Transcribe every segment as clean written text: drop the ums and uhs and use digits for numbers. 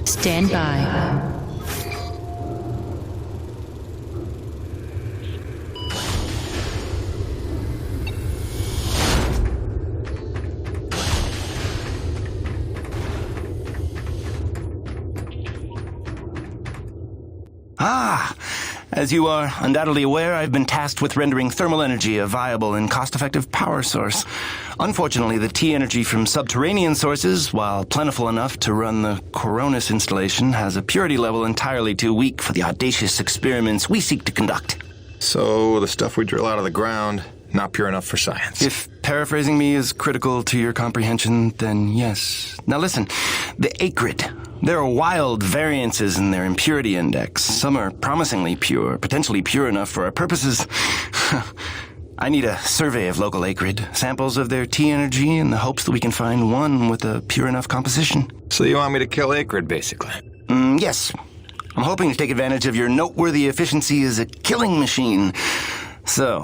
Stand by. As you are undoubtedly aware, I've been tasked with rendering thermal energy a viable and cost-effective power source. Unfortunately, the T-energy from subterranean sources, while plentiful enough to run the Coronis installation, has a purity level entirely too weak for the audacious experiments we seek to conduct. So, the stuff we drill out of the ground, not pure enough for science. If paraphrasing me is critical to your comprehension, then yes. Now listen, the acrid. There are wild variances in their impurity index. Some are promisingly pure, potentially pure enough for our purposes. I need a survey of local acrid, samples of their T-energy in the hopes that we can find one with a pure enough composition. So you want me to kill acrid, basically? Yes. I'm hoping to take advantage of your noteworthy efficiency as a killing machine. So,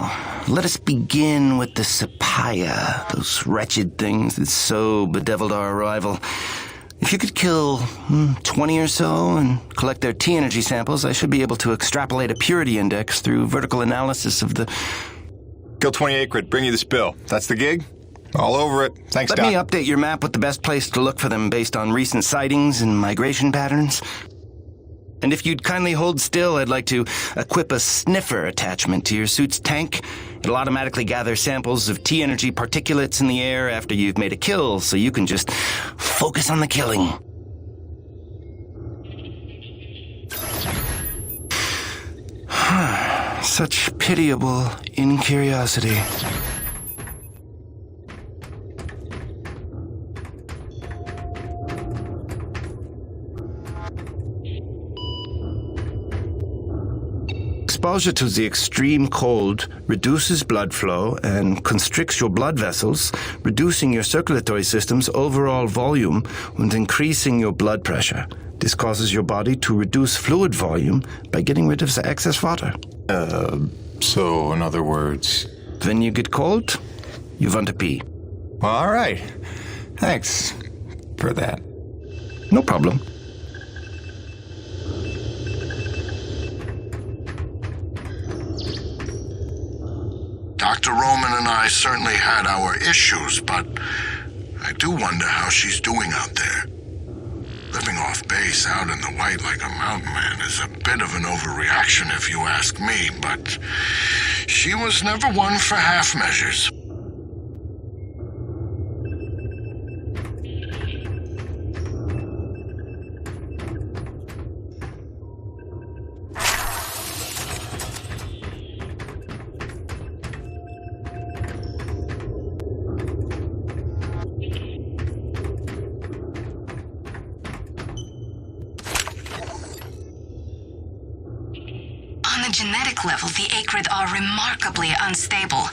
let us begin with the Sapaya, those wretched things that so bedeviled our arrival. If you could kill 20 or so and collect their T-energy samples, I should be able to extrapolate a purity index through vertical analysis of the... Kill 20 acrid, bring you the spill. That's the gig? All over it. Thanks, Doc. Let me update your map with the best place to look for them based on recent sightings and migration patterns. And if you'd kindly hold still, I'd like to equip a sniffer attachment to your suit's tank. It'll automatically gather samples of T-energy particulates in the air after you've made a kill, so you can just focus on the killing. Such pitiable incuriosity. Exposure to the extreme cold reduces blood flow and constricts your blood vessels, reducing your circulatory system's overall volume and increasing your blood pressure. This causes your body to reduce fluid volume by getting rid of the excess water. So in other words... When you get cold, you want to pee. All right. Thanks for that. No problem. Dr. Roman and I certainly had our issues, but I do wonder how she's doing out there. Living off base out in the white like a mountain man is a bit of an overreaction if you ask me, but she was never one for half measures. On the genetic level, the acrid are remarkably unstable.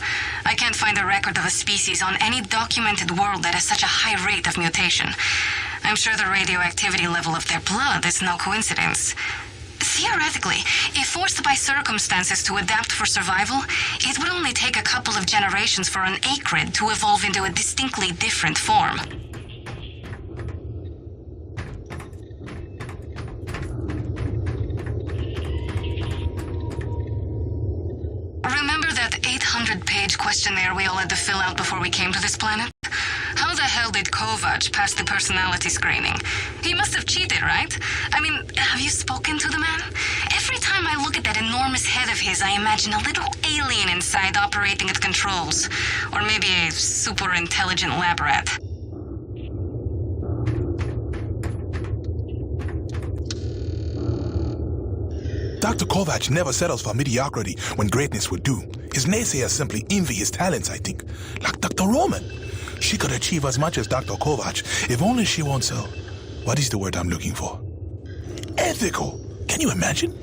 I can't find a record of a species on any documented world that has such a high rate of mutation. I'm sure the radioactivity level of their blood is no coincidence. Theoretically, if forced by circumstances to adapt for survival, it would only take a couple of generations for an acrid to evolve into a distinctly different form. Remember that 800-page questionnaire we all had to fill out before we came to this planet? How the hell did Kovac pass the personality screening? He must have cheated, right? I mean, have you spoken to the man? Every time I look at that enormous head of his, I imagine a little alien inside operating at controls. Or maybe a super intelligent lab rat. Dr. Kovac never settles for mediocrity when greatness would do. His naysayers simply envy his talents, I think. Like Dr. Roman. She could achieve as much as Dr. Kovac if only she wants so. What is the word I'm looking for? Ethical. Can you imagine?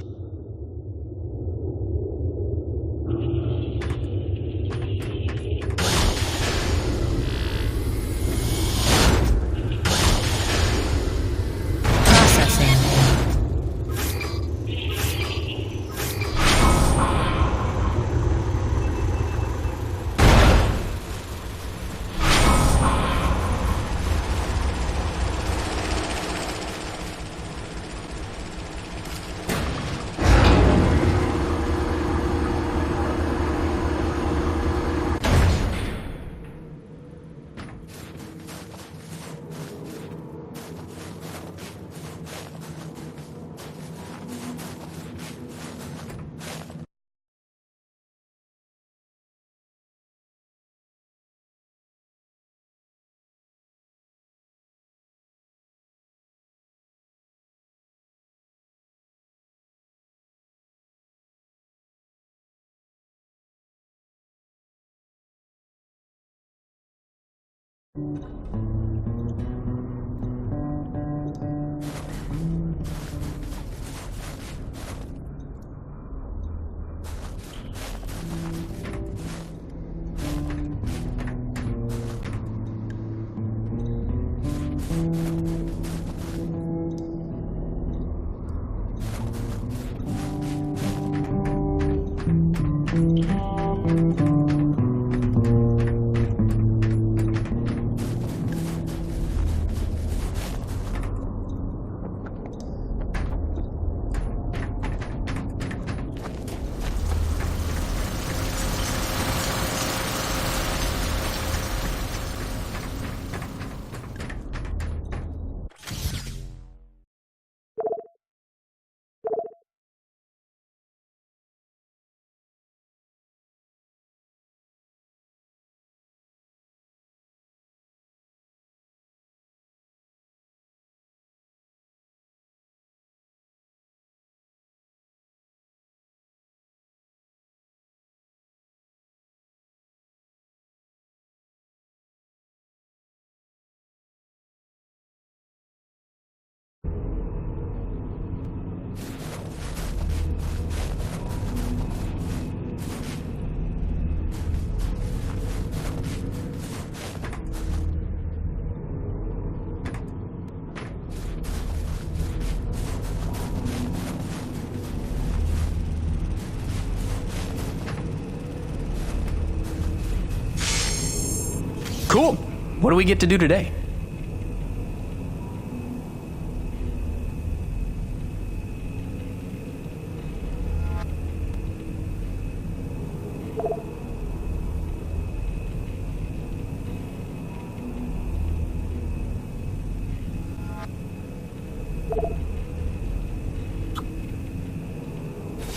Cool. What do we get to do today?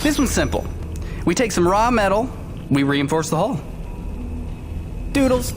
This one's simple. We take some raw metal, we reinforce the hull. Doodles.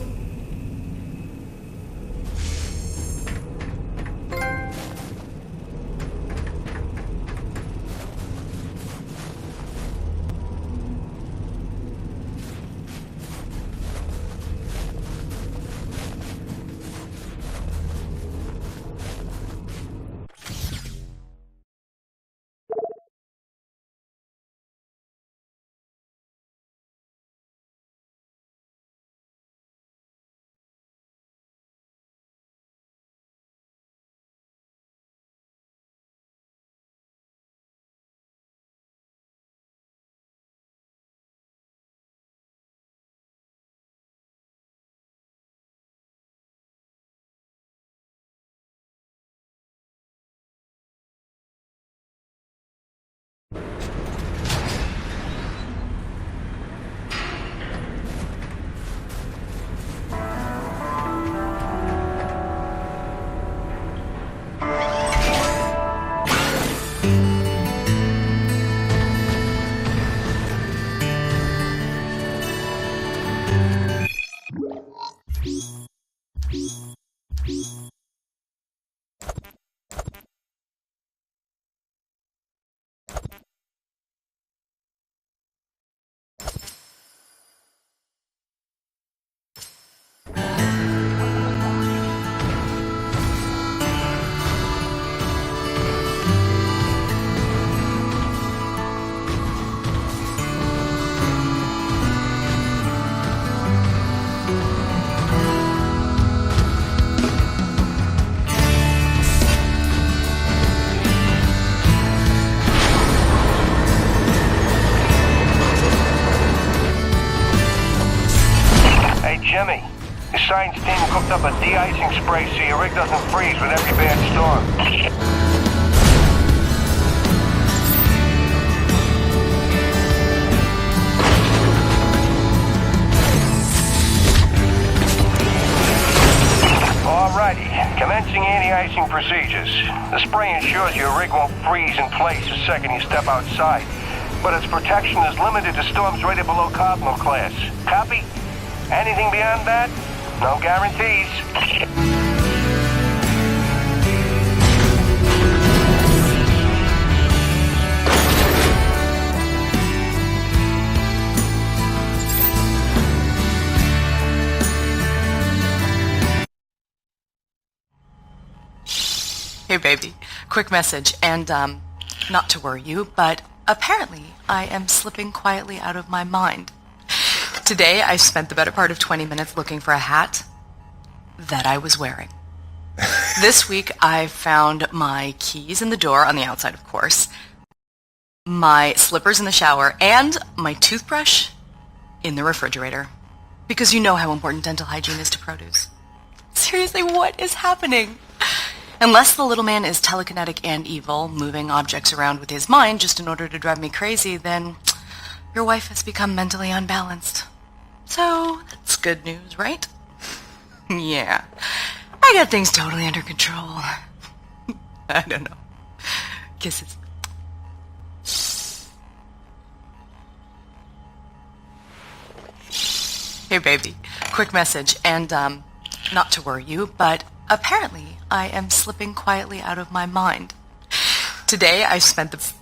Jimmy, the science team cooked up a de-icing spray so your rig doesn't freeze with every bad storm. Alrighty, commencing anti-icing procedures. The spray ensures your rig won't freeze in place the second you step outside, but its protection is limited to storms rated below Cardinal class. Copy? Anything beyond that? No guarantees. Hey, baby. Quick message, and, not to worry you, but apparently I am slipping quietly out of my mind. Today I spent the better part of 20 minutes looking for a hat that I was wearing. This week I found my keys in the door, on the outside of course, my slippers in the shower, and my toothbrush in the refrigerator. Because you know how important dental hygiene is to produce. Seriously, what is happening? Unless the little man is telekinetic and evil, moving objects around with his mind just in order to drive me crazy, then your wife has become mentally unbalanced. So, that's good news, right? Yeah. I got things totally under control. I don't know. Kisses. Hey, baby. Quick message, and, not to worry you, but apparently I am slipping quietly out of my mind. Today I spent the